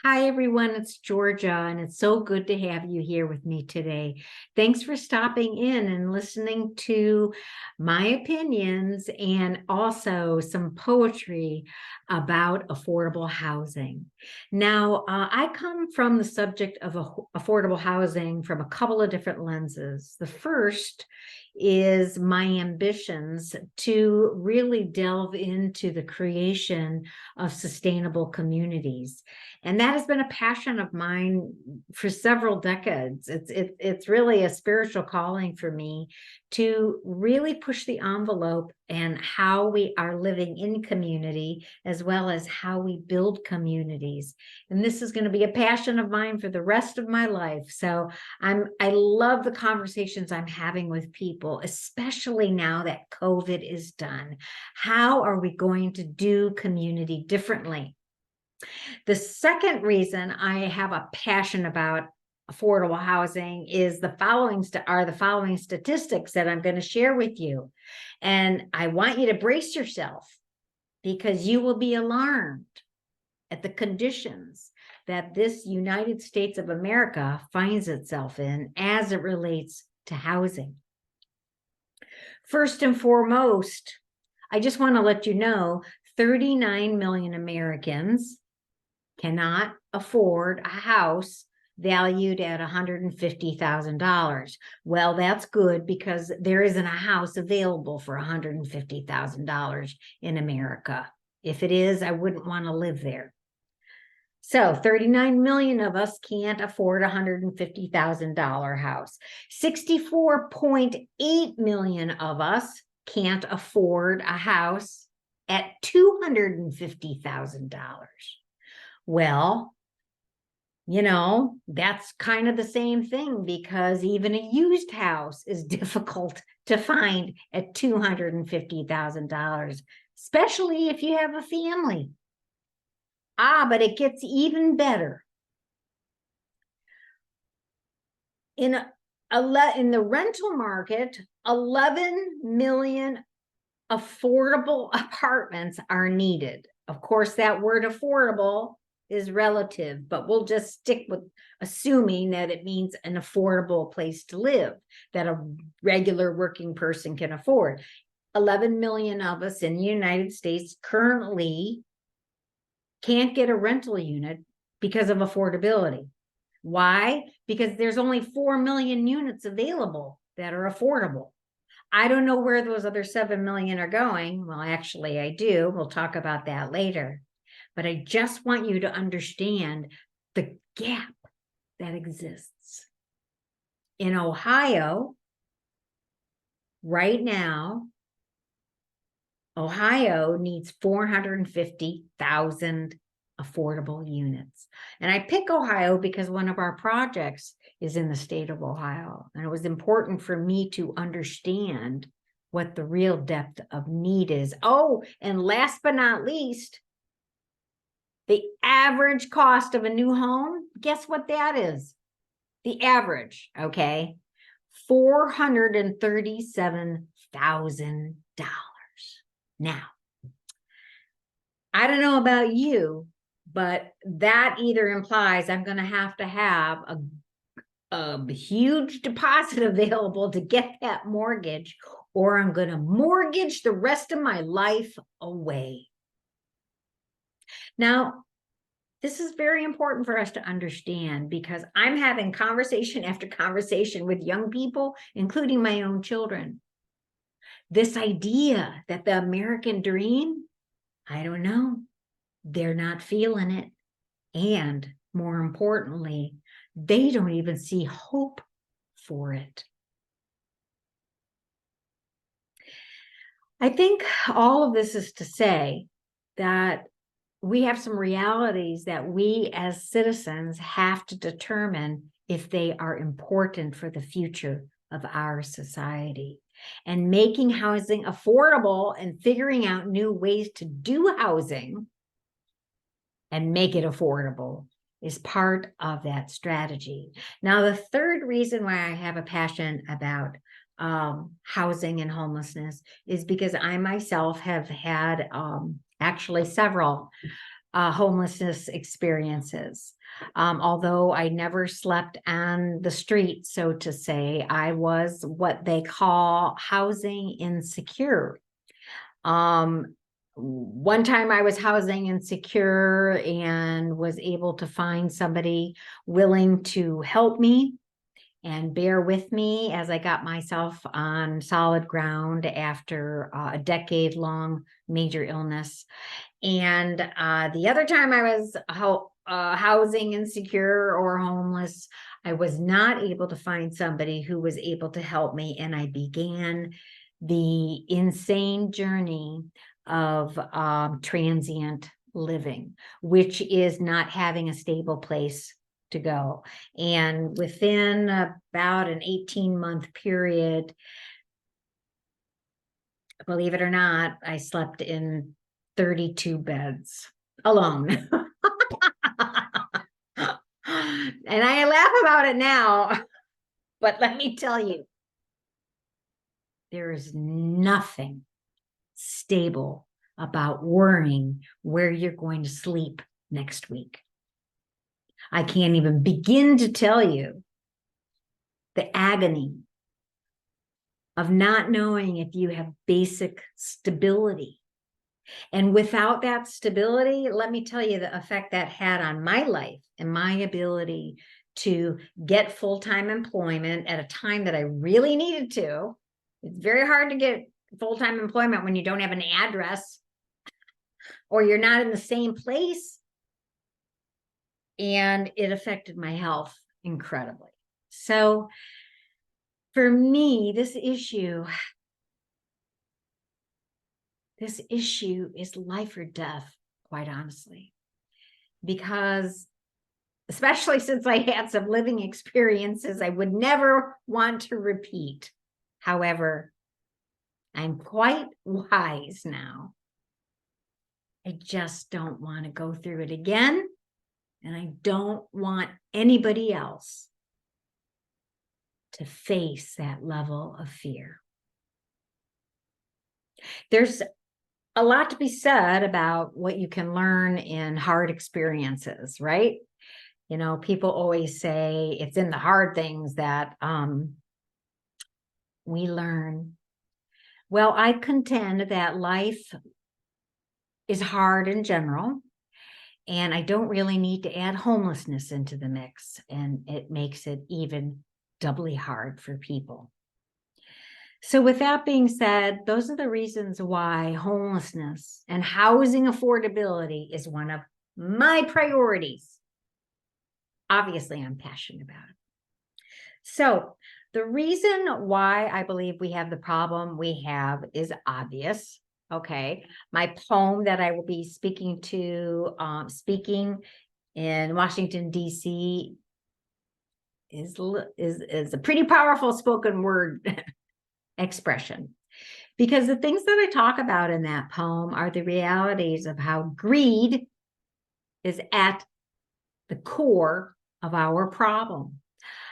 Hi, everyone. It's Georgia, and it's so good to have you here with me today. Thanks for stopping in and listening to my opinions and also some poetry about affordable housing. Now, I come from the subject of affordable housing from a couple of different lenses. The first is my ambitions to really delve into the creation of sustainable communities. And that has been a passion of mine for several decades. It's really a spiritual calling for me to really push the envelope and how we are living in community, as well as how we build communities. And this is going to be a passion of mine for the rest of my life. So I love the conversations I'm having with people, especially now that COVID is done. How are we going to do community differently? The second reason I have a passion about affordable housing is the following statistics that I'm going to share with you. And I want you to brace yourself because you will be alarmed at the conditions that this United States of America finds itself in as it relates to housing. First and foremost, I just want to let you know 39 million Americans cannot afford a house valued at $150,000. Well, that's good because there isn't a house available for $150,000 in America. If it is, I wouldn't want to live there. So 39 million of us can't afford a $150,000 house. 64.8 million of us can't afford a house at $250,000. Well, you know, that's kind of the same thing because even a used house is difficult to find at $250,000, especially if you have a family. But it gets even better. In the rental market, 11 million affordable apartments are needed. Of course, that word affordable is relative, but we'll just stick with assuming that it means an affordable place to live that a regular working person can afford. 11 million of us in the United States currently can't get a rental unit because of affordability. Why? Because there's only 4 million units available that are affordable. I don't know where those other 7 million are going. Well, actually, I do. We'll talk about that later. But I just want you to understand the gap that exists. In Ohio, right now, Ohio needs 450,000 affordable units. And I pick Ohio because one of our projects is in the state of Ohio. And it was important for me to understand what the real depth of need is. Oh, and last but not least, the average cost of a new home, guess what that is? The average, okay? $437,000. Now, I don't know about you, but that either implies I'm going to have a huge deposit available to get that mortgage, or I'm going to mortgage the rest of my life away. Now, this is very important for us to understand because I'm having conversation after conversation with young people, including my own children. This idea that the American dream, I don't know, they're not feeling it. And more importantly, they don't even see hope for it. I think all of this is to say that we have some realities that we as citizens have to determine if they are important for the future of our society. And making housing affordable and figuring out new ways to do housing and make it affordable is part of that strategy. Now, the third reason why I have a passion about housing and homelessness is because I myself have had actually several homelessness experiences. Although I never slept on the street, so to say, I was what they call housing insecure. One time I was housing insecure and was able to find somebody willing to help me and bear with me as I got myself on solid ground after a decade-long major illness. And the other time I was housing insecure or homeless, I was not able to find somebody who was able to help me. And I began the insane journey of transient living, which is not having a stable place to go. And within about an 18-month period, believe it or not, I slept in 32 beds alone. And I laugh about it now, but let me tell you, there is nothing stable about worrying where you're going to sleep next week. I can't even begin to tell you the agony of not knowing if you have basic stability. And without that stability, let me tell you the effect that had on my life and my ability to get full-time employment at a time that I really needed to. It's very hard to get full-time employment when you don't have an address or you're not in the same place. And it affected my health incredibly. So for me, this issue is life or death, quite honestly, because especially since I had some living experiences I would never want to repeat. However, I'm quite wise now. I just don't want to go through it again, and I don't want anybody else to face that level of fear. There's a lot to be said about what you can learn in hard experiences, right? You know, people always say it's in the hard things that we learn. Well, I contend that life is hard in general, and I don't really need to add homelessness into the mix, and it makes it even doubly hard for people. So with that being said, those are the reasons why homelessness and housing affordability is one of my priorities. Obviously, I'm passionate about it. So the reason why I believe we have the problem we have is obvious. Okay. My poem that I will be speaking in Washington, D.C. is a pretty powerful spoken word expression, because the things that I talk about in that poem are the realities of how greed is at the core of our problem,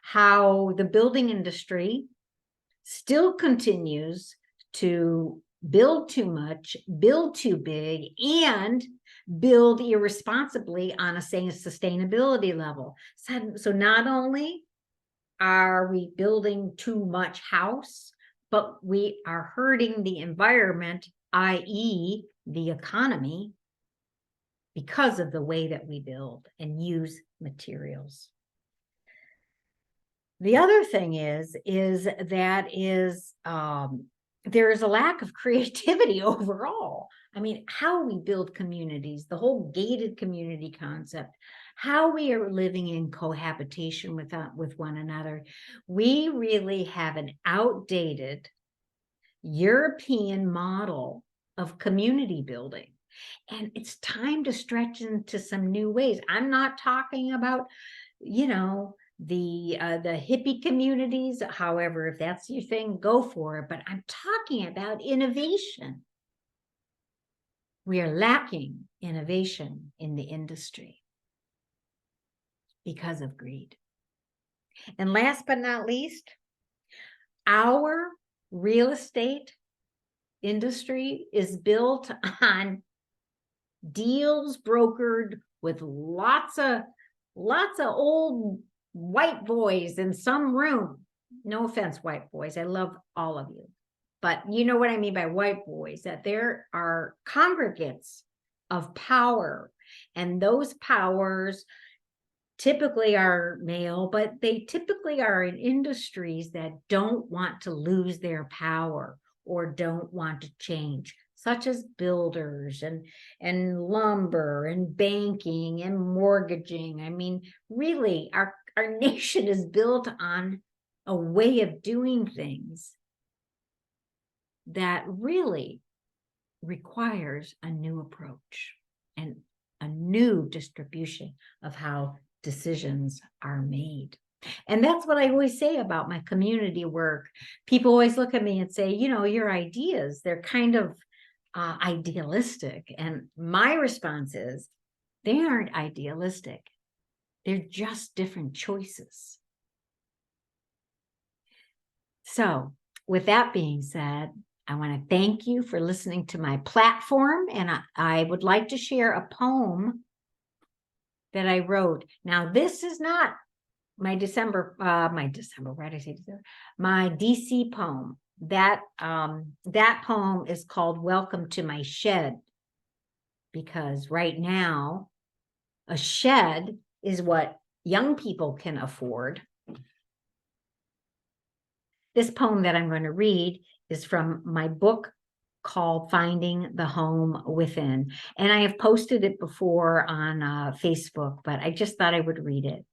how the building industry still continues to build too much, build too big, and build irresponsibly on a sustainability level. So not only are we building too much house, but we are hurting the environment, i.e., the economy, because of the way that we build and use materials. The other thing is there is a lack of creativity overall. I mean, how we build communities, the whole gated community concept, how we are living in cohabitation with one another. We really have an outdated European model of community building. And it's time to stretch into some new ways. I'm not talking about, the hippie communities. However, if that's your thing, go for it. But I'm talking about innovation. We are lacking innovation in the industry because of greed. And last but not least, our real estate industry is built on deals brokered with lots of old white boys in some room. No offense, white boys. I love all of you. But you know what I mean by white boys, that there are congregates of power, and those powers typically are male, but they typically are in industries that don't want to lose their power or don't want to change, such as builders and lumber and banking and mortgaging. I mean, really, our nation is built on a way of doing things that really requires a new approach and a new distribution of how decisions are made. And that's what I always say about my community work. People always look at me and say, your ideas, they're kind of idealistic. And my response is, they aren't idealistic. They're just different choices. So with that being said, I want to thank you for listening to my platform. And I would like to share a poem that I wrote. Now, this is not my my DC poem. That poem is called Welcome to My Shed, because right now a shed is what young people can afford. This poem that I'm going to read is from my book called Finding the Home Within. And I have posted it before on Facebook, but I just thought I would read it.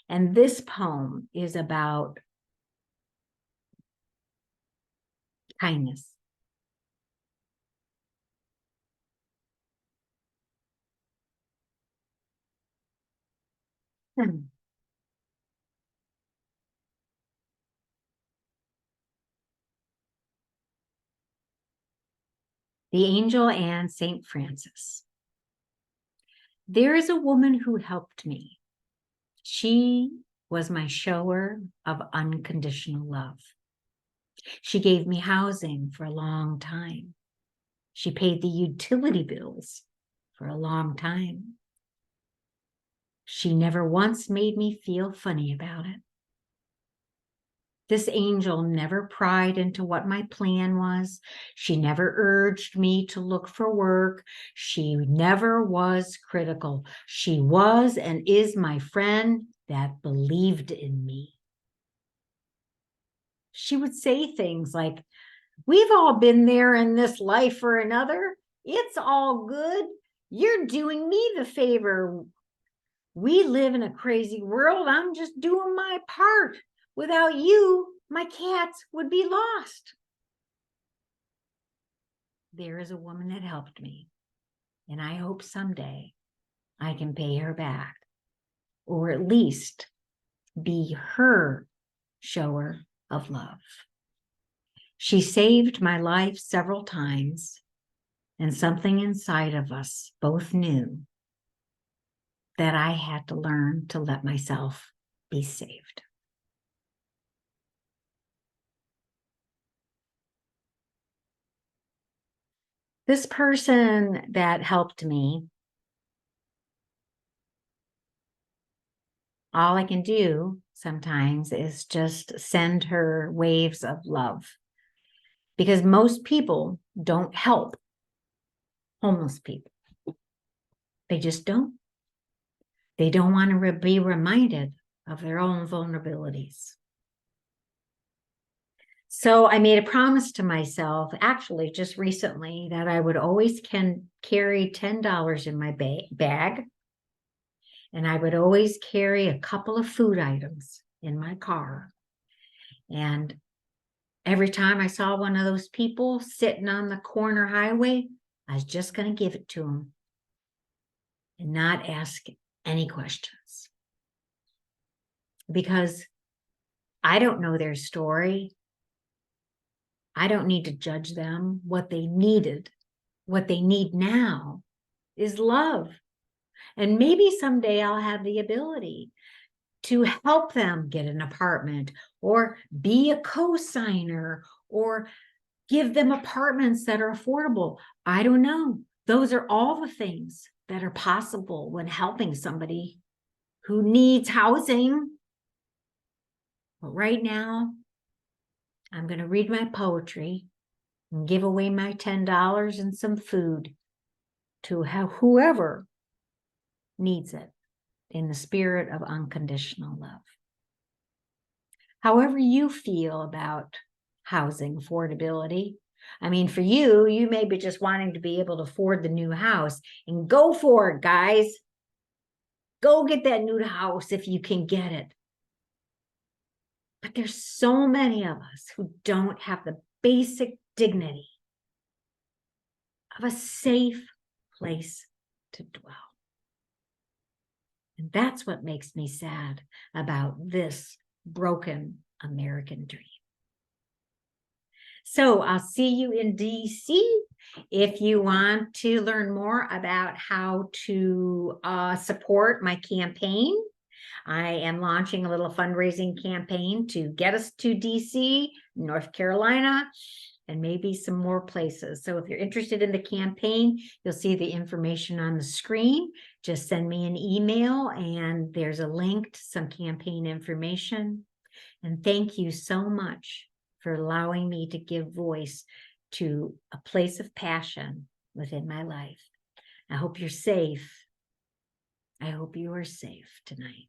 And this poem is about kindness. The Angel and Saint Francis. There is a woman who helped me. She was my shower of unconditional love. She gave me housing for a long time. She paid the utility bills for a long time. She never once made me feel funny about it. This angel never pried into what my plan was. She never urged me to look for work. She never was critical. She was and is my friend that believed in me. She would say things like, "We've all been there in this life or another. It's all good. You're doing me the favor. We live in a crazy world. I'm just doing my part. Without you, my cats would be lost." There is a woman that helped me, and I hope someday I can pay her back, or at least be her shower of love. She saved my life several times, and something inside of us both knew that I had to learn to let myself be saved. This person that helped me, all I can do sometimes is just send her waves of love, because most people don't help homeless people. They just don't. They don't want to be reminded of their own vulnerabilities. So I made a promise to myself, actually just recently, that I would always carry $10 in my bag. And I would always carry a couple of food items in my car. And Every time I saw one of those people sitting on the corner highway, I was just going to give it to them and not ask any questions. Because I don't know their story. I don't need to judge them. What they needed, what they need now is love. And maybe someday I'll have the ability to help them get an apartment or be a co-signer or give them apartments that are affordable. I don't know. Those are all the things that are possible when helping somebody who needs housing. But right now, I'm going to read my poetry and give away my $10 and some food to whoever needs it in the spirit of unconditional love. However you feel about housing affordability, I mean, for you, you may be just wanting to be able to afford the new house, and go for it, guys. Go get that new house if you can get it. But there's so many of us who don't have the basic dignity of a safe place to dwell. And that's what makes me sad about this broken American dream. So I'll see you in DC. If you want to learn more about how to support my campaign, I am launching a little fundraising campaign to get us to DC, North Carolina, and maybe some more places. So if you're interested in the campaign, you'll see the information on the screen. Just send me an email and there's a link to some campaign information. And thank you so much for allowing me to give voice to a place of passion within my life. I hope you're safe. I hope you are safe tonight.